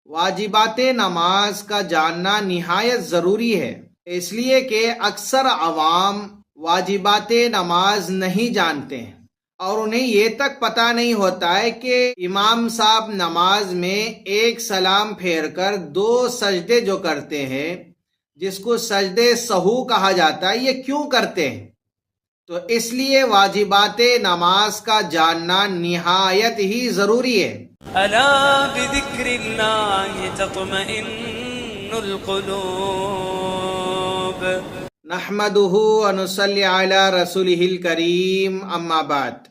واجبات نماز کا جاننا نہایت ضروری ہے، اس لیے کہ اکثر عوام واجبات نماز نہیں جانتے ہیں اور انہیں یہ تک پتہ نہیں ہوتا ہے کہ امام صاحب نماز میں ایک سلام پھیر کر دو سجدے جو کرتے ہیں جس کو سجدے سہو کہا جاتا ہے، یہ کیوں کرتے ہیں؟ تو اس لیے واجبات نماز کا جاننا نہایت ہی ضروری ہے۔ الا بذکر اللہ تطمئن القلوب۔ نحمدہ ونصلی علی رسولہ الکریم، اما بعد۔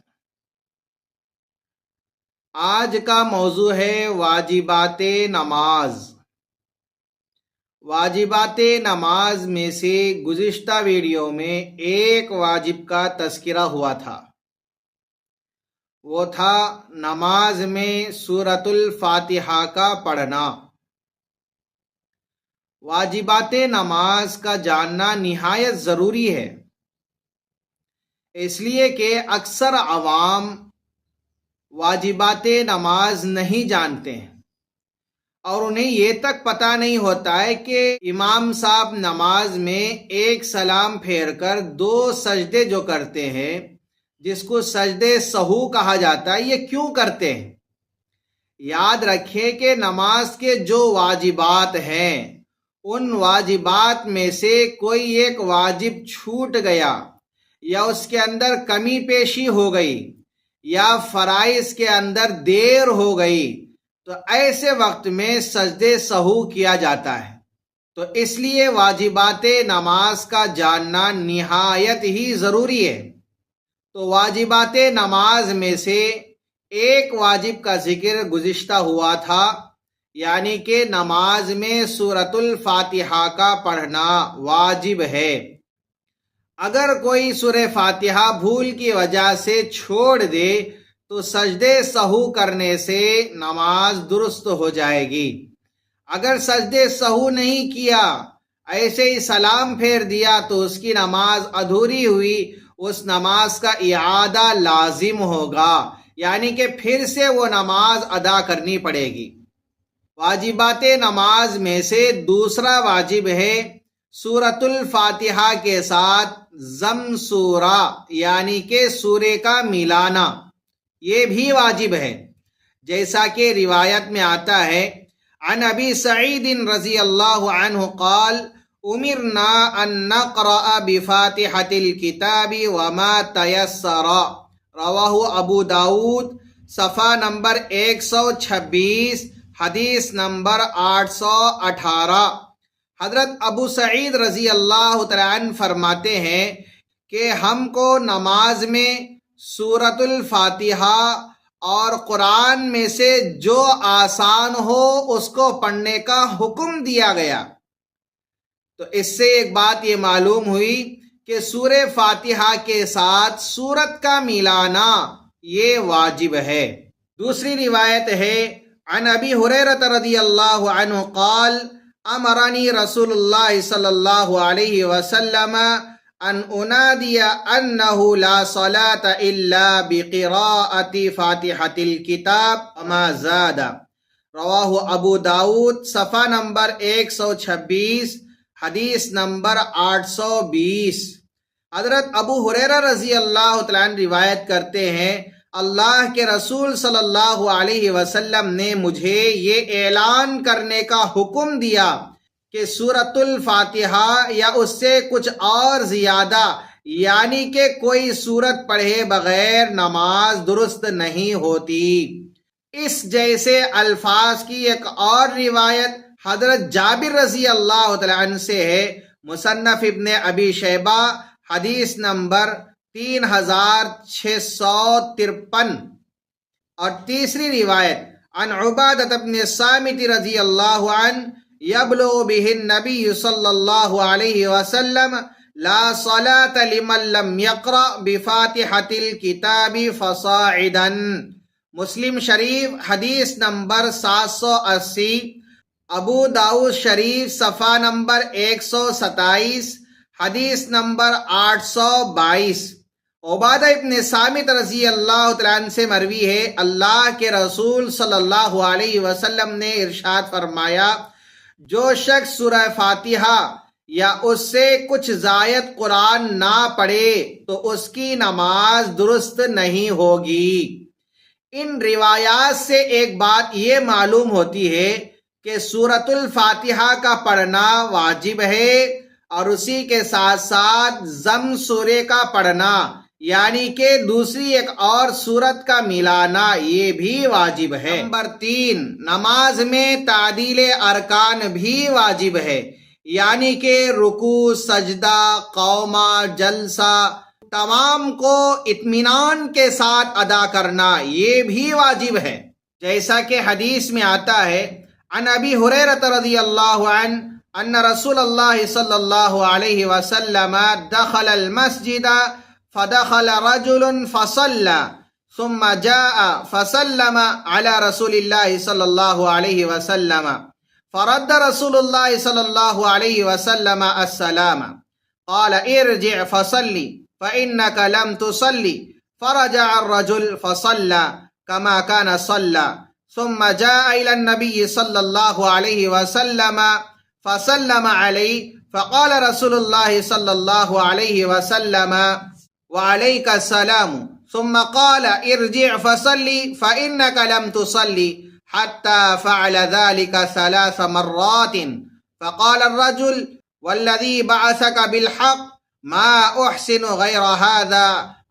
آج کا موضوع ہے واجبات نماز۔ واجبات نماز میں سے گزشتہ ویڈیو میں ایک واجب کا تذکرہ ہوا تھا، وہ تھا نماز میں سورۃ الفاتحہ کا پڑھنا۔ واجبات نماز کا جاننا نہایت ضروری ہے، اس لیے کہ اکثر عوام واجبات نماز نہیں جانتے ہیں اور انہیں یہ تک پتہ نہیں ہوتا ہے کہ امام صاحب نماز میں ایک سلام پھیر کر دو سجدے جو کرتے ہیں جس کو سجدے سہو کہا جاتا ہے، یہ کیوں کرتے ہیں؟ یاد رکھیں کہ نماز کے جو واجبات ہیں ان واجبات میں سے کوئی ایک واجب چھوٹ گیا یا اس کے اندر کمی پیشی ہو گئی یا فرائض کے اندر دیر ہو گئی تو ایسے وقت میں سجدے سہو کیا جاتا ہے۔ تو اس لیے واجبات نماز کا جاننا نہایت ہی ضروری ہے۔ تو واجبات نماز میں سے ایک واجب کا ذکر گزشتہ ہوا تھا، یعنی کہ نماز میں سورۃ الفاتحہ کا پڑھنا واجب ہے۔ اگر کوئی سورہ فاتحہ بھول کی وجہ سے چھوڑ دے تو سجدے سہو کرنے سے نماز درست ہو جائے گی۔ اگر سجدے سہو نہیں کیا، ایسے ہی سلام پھیر دیا تو اس کی نماز ادھوری ہوئی، اس نماز کا اعادہ لازم ہوگا، یعنی کہ پھر سے وہ نماز ادا کرنی پڑے گی۔ واجبات نماز میں سے دوسرا واجب ہے سورۃ الفاتحہ کے ساتھ ضم سورہ، یعنی کہ سورے کا ملانا، یہ بھی واجب ہے، جیسا کہ روایت میں آتا ہے عن ابی سعید رضی اللہ عنہ قال امرنا ان نقرأ بفاتحة الكتاب وما تيسر، رواہ ابو داود، صفحہ نمبر 126، حدیث نمبر 818۔ حضرت ابو سعید رضی اللہ تعالیٰ عنہ فرماتے ہیں کہ ہم کو نماز میں سورۃ الفاتحہ اور قرآن میں سے جو آسان ہو اس کو پڑھنے کا حکم دیا گیا۔ تو اس سے ایک بات یہ معلوم ہوئی کہ سورہ فاتحہ کے ساتھ سورت کا ملانا یہ واجب ہے۔ دوسری روایت ہے عن ابی ہریرہ رضی اللہ عنہ قال امرنی رسول اللہ صلی اللہ علیہ وسلم ان انادی انہ لا صلاة الا بقراءۃ فاتحۃ الکتاب وما زاد، رواہ ابو داود، صفحہ نمبر 126، حدیث نمبر 820۔ حضرت ابو ہریرہ رضی اللہ تعالیٰ عنہ روایت کرتے ہیں اللہ کے رسول صلی اللہ علیہ وسلم نے مجھے یہ اعلان کرنے کا حکم دیا کہ سورۃ الفاتحہ یا اس سے کچھ اور زیادہ، یعنی کہ کوئی سورت پڑھے بغیر نماز درست نہیں ہوتی۔ اس جیسے الفاظ کی ایک اور روایت حضرت جابر رضی اللہ تعالیٰ عنہ سے ہے، مصنف ابن ابی شیبہ، حدیث نمبر 3653۔ اور تیسری روایت عن عبادۃ بن الصامت رضی اللہ عنہ یبلغ بہ النبی صلی اللہ علیہ وسلم لا صلاة لمن لم یقرأ بفاتحۃ الکتاب فصاعدا، مسلم شریف، حدیث نمبر 780، ابو داؤد شریف، صفحہ نمبر 127، حدیث نمبر 822۔ عبادہ ابن صامت رضی اللہ تعالیٰ عنہ سے مروی ہے، اللہ کے رسول صلی اللہ علیہ وسلم نے ارشاد فرمایا، جو شخص سورہ فاتحہ یا اس سے کچھ زائد قرآن نہ پڑھے تو اس کی نماز درست نہیں ہوگی۔ ان روایات سے ایک بات یہ معلوم ہوتی ہے کہ سورۃ الفاتحہ کا پڑھنا واجب ہے، اور اسی کے ساتھ ساتھ ضم سورے کا پڑھنا یعنی کہ دوسری ایک اور سورت کا ملانا یہ بھی واجب ہے۔ نمبر 3، نماز میں تعدیل ارکان بھی واجب ہے، یعنی کہ رکوع، سجدہ، قومہ، جلسہ تمام کو اطمینان کے ساتھ ادا کرنا یہ بھی واجب ہے، جیسا کہ حدیث میں آتا ہے، عن ابی ہریرہ رضی اللہ عنہ ان رسول اللہ صلی اللہ علیہ وسلم دخل المسجد فدخل رجل فصلى ثم جاء فسلم على رسول الله صلى الله عليه وسلم فرد رسول الله صلى الله عليه وسلم السلام قال ارجع فصلي فإنك لم تصلي فرجع الرجل فصلى كما كان صلى ثم جاء إلى النبي صلى الله عليه وسلم فسلم عليه فقال رسول الله صلى الله عليه وسلم وعليك السلام ثم قال ارجع فصلي فإنك لم تصلي حتى فعل ذلك 3 مرات فقال الرجل والذي بعثك بالحق ما أحسن غير هذا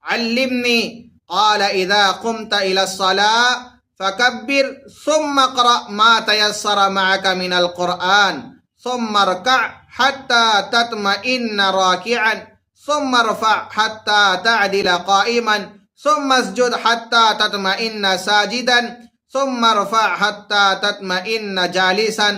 علمني قال إذا قمت إلى الصلاة فكبر ثم اقرأ ما تيسر معك من القرآن ثم اركع حتى تطمئن راكعا ثم ارفع حتى تعدل قائما ثم اسجد حتى تطمئن ساجدا ثم ارفع حتى تطمئن جالسا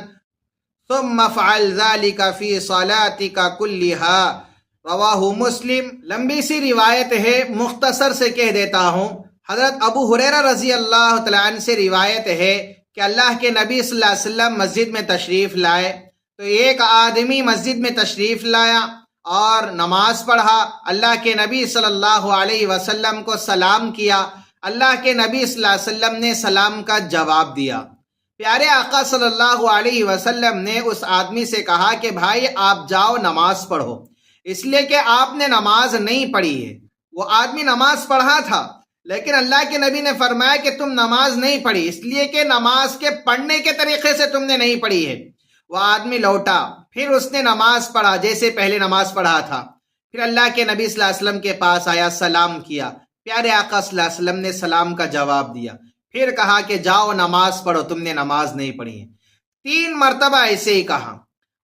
ثم افعل ذلك في صلاتك كلها رواہ مسلم۔ لمبی سی روایت ہے، مختصر سے کہہ دیتا ہوں۔ حضرت ابو ہریرہ رضی اللہ تعالیٰ عنہ سے روایت ہے کہ اللہ کے نبی صلی اللہ علیہ وسلم مسجد میں تشریف لائے تو ایک آدمی مسجد میں تشریف لایا اور نماز پڑھا۔ اللہ کے نبی صلی اللہ علیہ وسلم کو سلام کیا۔ اللہ کے نبی صلی اللہ علیہ وسلم نے سلام کا جواب دیا۔ پیارے آقا صلی اللہ علیہ وسلم نے اس آدمی سے کہا کہ بھائی آپ جاؤ نماز پڑھو، اس لیے کہ آپ نے نماز نہیں پڑھی ہے۔ وہ آدمی نماز پڑھا تھا لیکن اللہ کے نبی نے فرمایا کہ تم نماز نہیں پڑھی، اس لیے کہ نماز کے پڑھنے کے طریقے سے تم نے نہیں پڑھی ہے۔ وہ آدمی لوٹا، پھر اس نے نماز پڑھا جیسے پہلے نماز پڑھا تھا، پھر اللہ کے نبی صلی اللہ علیہ وسلم کے پاس آیا، سلام کیا۔ پیارے آقا صلی اللہ علیہ وسلم نے سلام کا جواب دیا، پھر کہا کہ جاؤ نماز پڑھو، تم نے نماز نہیں پڑھی ہے۔ 3 مرتبہ ایسے ہی کہا۔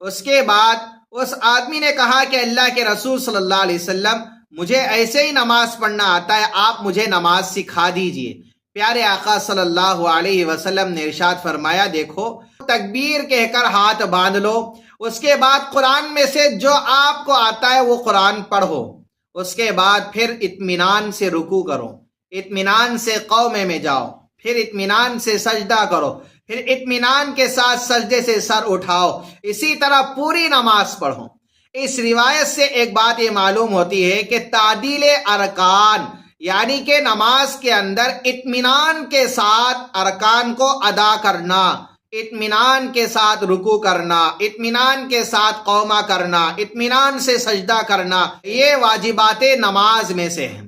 اس کے بعد اس آدمی نے کہا کہ اللہ کے رسول صلی اللہ علیہ وسلم مجھے ایسے ہی نماز پڑھنا آتا ہے، آپ مجھے نماز سکھا دیجئے۔ پیارے آقا صلی اللہ علیہ وسلم نے ارشاد فرمایا، دیکھو تکبیر کہہ کر ہاتھ باندھ لو، اس کے بعد قرآن میں سے جو آپ کو آتا ہے وہ قرآن پڑھو، اس کے بعد پھر اطمینان سے رکوع کرو، اطمینان سے قومے میں جاؤ، پھر اطمینان سے سجدہ کرو، پھر اطمینان کے ساتھ سجدے سے سر اٹھاؤ، اسی طرح پوری نماز پڑھو۔ اس روایت سے ایک بات یہ معلوم ہوتی ہے کہ تعدیل ارکان یعنی کہ نماز کے اندر اطمینان کے ساتھ ارکان کو ادا کرنا، اطمینان کے ساتھ رکوع کرنا، اطمینان کے ساتھ قومہ کرنا، اطمینان سے سجدہ کرنا، یہ واجبات نماز میں سے ہیں۔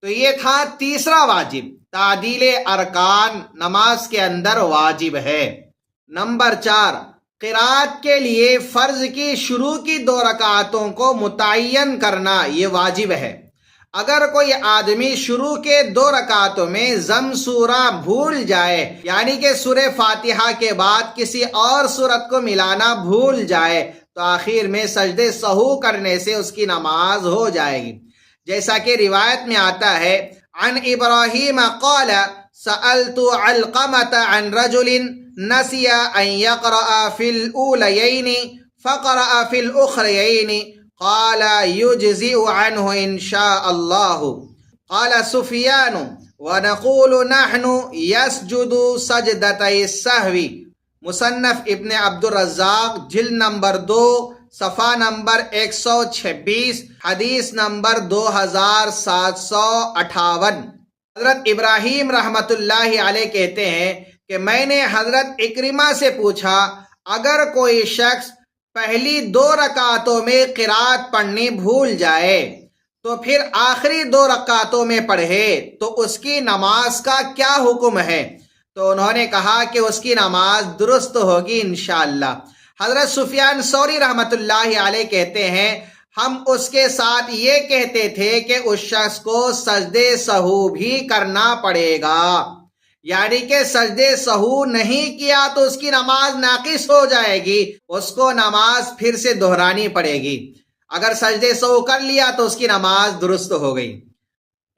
تو یہ تھا تیسرا واجب، تعدیل ارکان نماز کے اندر واجب ہے۔ نمبر 4، قرات کے لیے فرض کی شروع کی 2 رکعتوں کو متعین کرنا، یہ واجب ہے۔ اگر کوئی آدمی شروع کے 2 رکعتوں میں ضم سورہ بھول جائے یعنی کہ سورہ فاتحہ کے بعد کسی اور سورت کو ملانا بھول جائے تو آخر میں سجدے سہو کرنے سے اس کی نماز ہو جائے گی، جیسا کہ روایت میں آتا ہے، عن ابراہیم قال سألت علقمة عن رجل نسي أن يقرأ في الأوليين فقرأ في الأخريين قال يجزئ عنه إن شاء الله قال سفيان ونقول نحن يسجد سجدتي السهو۔ مصنف ابن عبد الرزاق جلد نمبر 2 صفحہ نمبر 126 حدیث نمبر 2758۔ حضرت ابراہیم رحمت اللہ علیہ کہتے ہیں کہ میں نے حضرت اکرمہ سے پوچھا اگر کوئی شخص پہلی 2 رکعتوں میں قرات پڑھنی بھول جائے تو پھر آخری 2 رکعتوں میں پڑھے تو اس کی نماز کا کیا حکم ہے؟ تو انہوں نے کہا کہ اس کی نماز درست ہوگی انشاءاللہ۔ حضرت سفیان ثوری رحمت اللہ علیہ کہتے ہیں ہم اس کے ساتھ یہ کہتے تھے کہ اس شخص کو سجدے سہو بھی کرنا پڑے گا، یعنی کہ سجدے سہو نہیں کیا تو اس کی نماز ناقص ہو جائے گی، اس کو نماز پھر سے دہرانی پڑے گی۔ اگر سجدے سہو کر لیا تو اس کی نماز درست ہو گئی۔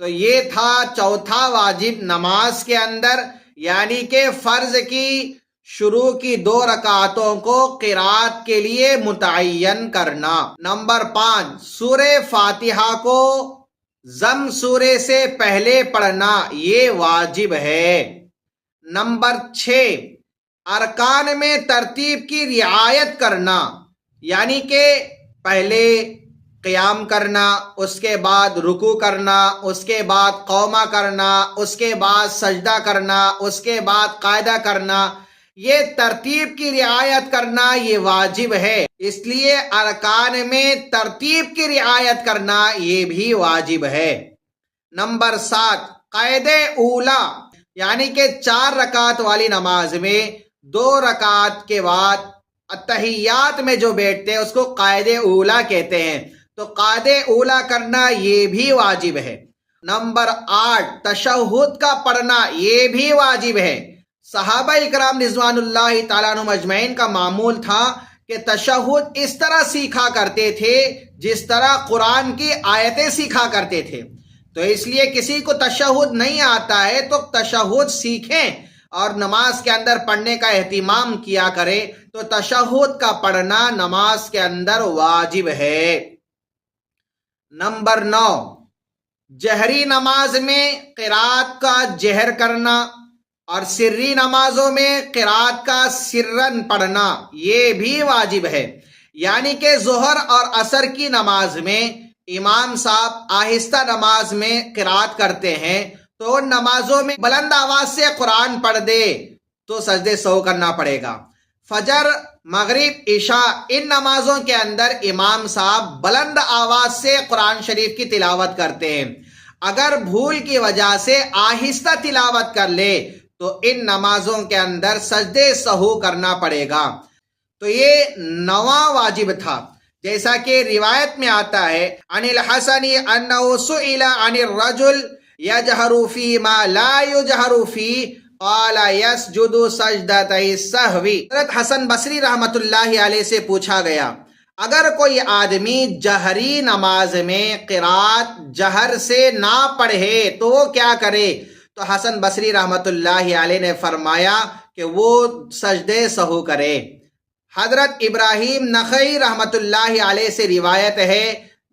تو یہ تھا چوتھا واجب نماز کے اندر، یعنی کہ فرض کی شروع کی 2 رکعتوں کو قرات کے لیے متعین کرنا۔ نمبر 5، سورہ فاتحہ کو ضم سورے سے پہلے پڑھنا، یہ واجب ہے۔ نمبر 6، ارکان میں ترتیب کی رعایت کرنا، یعنی کہ پہلے قیام کرنا، اس کے بعد رکوع کرنا، اس کے بعد قومہ کرنا، اس کے بعد سجدہ کرنا، اس کے بعد قاعدہ کرنا، یہ ترتیب کی رعایت کرنا یہ واجب ہے، اس لیے ارکان میں ترتیب کی رعایت کرنا یہ بھی واجب ہے۔ نمبر 7، قید اولا، یعنی کہ 4 رکعت والی نماز میں 2 رکعت کے بعد اتحیات میں جو بیٹھتے ہیں اس کو قید اولا کہتے ہیں، تو قید اولا کرنا یہ بھی واجب ہے۔ نمبر 8، تشہد کا پڑھنا یہ بھی واجب ہے۔ صحابہ اکرام رضوان اللہ تعالیٰ عنہم اجمعین کا معمول تھا کہ تشہد اس طرح سیکھا کرتے تھے جس طرح قرآن کی آیتیں سیکھا کرتے تھے، تو اس لیے کسی کو تشہد نہیں آتا ہے تو تشہد سیکھیں اور نماز کے اندر پڑھنے کا اہتمام کیا کرے، تو تشہد کا پڑھنا نماز کے اندر واجب ہے۔ نمبر 9، جہری نماز میں قرات کا جہر کرنا اور سری نمازوں میں قرات کا سرن پڑھنا یہ بھی واجب ہے، یعنی کہ ظہر اور عصر کی نماز میں امام صاحب آہستہ نماز میں قرات کرتے ہیں تو ان نمازوں میں بلند آواز سے قرآن پڑھ دے تو سجدے سہو کرنا پڑے گا۔ فجر، مغرب، عشاء ان نمازوں کے اندر امام صاحب بلند آواز سے قرآن شریف کی تلاوت کرتے ہیں، اگر بھول کی وجہ سے آہستہ تلاوت کر لے تو ان نمازوں کے اندر سجدے سہو کرنا پڑے گا۔ تو یہ 9واں واجب تھا، جیسا کہ روایت میں آتا ہے عن الحسن انہ سئل عن الرجل یجہر فی ما لا یجہر فی قال یسجد سجدتي السہو۔ حضرت حسن بصری رحمت اللہ علیہ سے پوچھا گیا اگر کوئی آدمی جہری نماز میں قرات جہر سے نہ پڑھے تو وہ کیا کرے؟ تو حسن بصری رحمت اللہ علیہ نے فرمایا کہ وہ سجدے سہو کرے۔ حضرت ابراہیم نخعی رحمت اللہ علیہ سے روایت ہے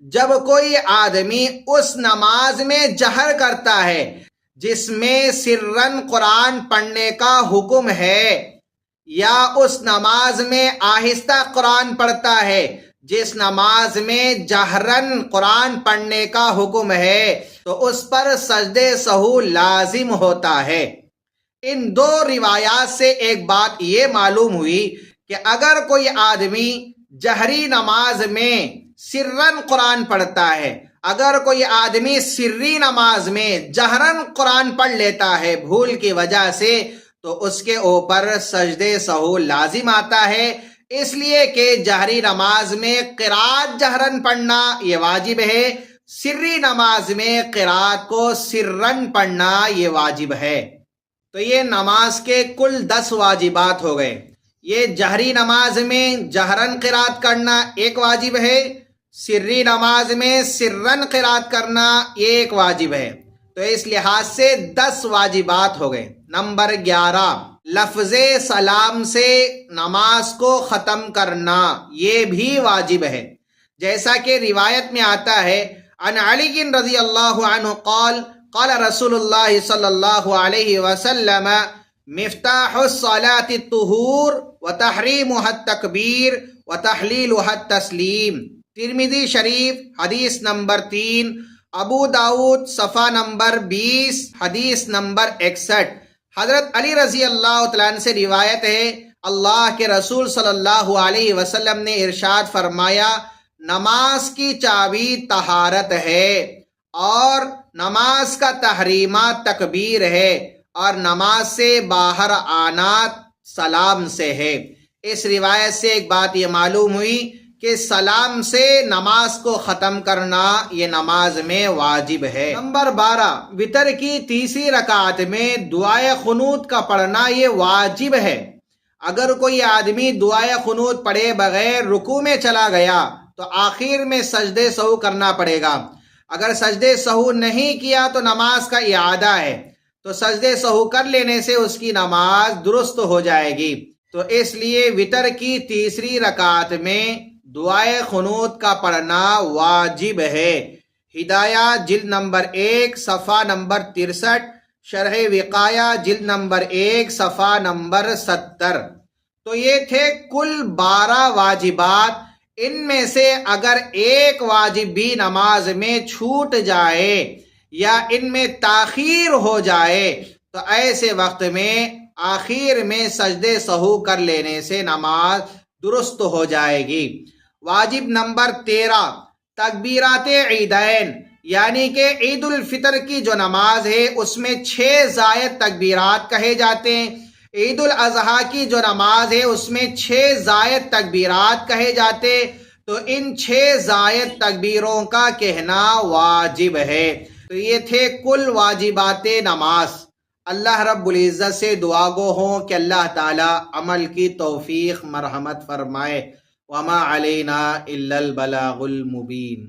جب کوئی آدمی اس نماز میں جہر کرتا ہے جس میں سرن قرآن پڑھنے کا حکم ہے، یا اس نماز میں آہستہ قرآن پڑھتا ہے جس نماز میں جہرن قرآن پڑھنے کا حکم ہے، تو اس پر سجدے سہو لازم ہوتا ہے۔ ان 2 روایات سے ایک بات یہ معلوم ہوئی کہ اگر کوئی آدمی جہری نماز میں سرن قرآن پڑھتا ہے، اگر کوئی آدمی سری نماز میں جہرن قرآن پڑھ لیتا ہے بھول کی وجہ سے، تو اس کے اوپر سجدے سہو لازم آتا ہے، اس لیے کہ جہری نماز میں قرات جہرن پڑھنا یہ واجب ہے، سری نماز میں قرات کو سرن پڑھنا یہ واجب ہے۔ تو یہ نماز کے کل 10 واجبات ہو گئے۔ یہ جہری نماز میں جہرن قرات کرنا ایک واجب ہے، سری نماز میں سرن قرات کرنا یہ ایک واجب ہے، تو اس لحاظ سے 10 واجبات ہو گئے۔ نمبر 11، لفظ سلام سے نماز کو ختم کرنا یہ بھی واجب ہے، جیسا کہ روایت میں آتا ہے عن علی رضی اللہ عنہ قال قال رسول اللہ صلی اللہ علیہ وسلم مفتاح الصلاۃ الطہور وتحریمها التکبیر وتحلیلها التسلیم، ترمذی شریف حدیث نمبر 3، ابو داؤد صفحہ نمبر 20 حدیث نمبر 61۔ حضرت علی رضی اللہ تعالیٰ عنہ سے روایت ہے، اللہ کے رسول صلی اللہ علیہ وسلم نے ارشاد فرمایا، نماز کی چابی طہارت ہے، اور نماز کا تحریمہ تکبیر ہے، اور نماز سے باہر آنا سلام سے ہے۔ اس روایت سے ایک بات یہ معلوم ہوئی کہ سلام سے نماز کو ختم کرنا یہ نماز میں واجب ہے۔ نمبر 12، وتر کی تیسری رکعت میں دعائے قنوت کا پڑھنا یہ واجب ہے۔ اگر کوئی آدمی دعائے قنوت پڑھے بغیر رکوع میں چلا گیا تو آخر میں سجدے سہو کرنا پڑے گا۔ اگر سجدے سہو نہیں کیا تو نماز کا اعادہ ہے، تو سجدے سہو کر لینے سے اس کی نماز درست ہو جائے گی۔ تو اس لیے وتر کی تیسری رکعت میں دعائے قنوت کا پڑھنا واجب ہے۔ ہدایہ جلد نمبر 1 صفحہ نمبر 63، شرح وقایہ جلد نمبر 1 صفحہ نمبر 70۔ تو یہ تھے کل 12 واجبات۔ ان میں سے اگر ایک واجب بھی نماز میں چھوٹ جائے یا ان میں تاخیر ہو جائے تو ایسے وقت میں آخر میں سجدے سہو کر لینے سے نماز درست ہو جائے گی۔ واجب نمبر 13، تکبیرات عیدین، یعنی کہ عید الفطر کی جو نماز ہے اس میں 6 زائد تکبیرات کہے جاتے ہیں۔ عید الاضحیٰ کی جو نماز ہے اس میں 6 زائد تکبیرات کہے جاتے، تو ان 6 زائد تکبیروں کا کہنا واجب ہے۔ تو یہ تھے کل واجبات نماز۔ اللہ رب العزت سے دعا گو ہوں کہ اللہ تعالی عمل کی توفیق مرحمت فرمائے۔ وما علینا الا البلاغ المبین۔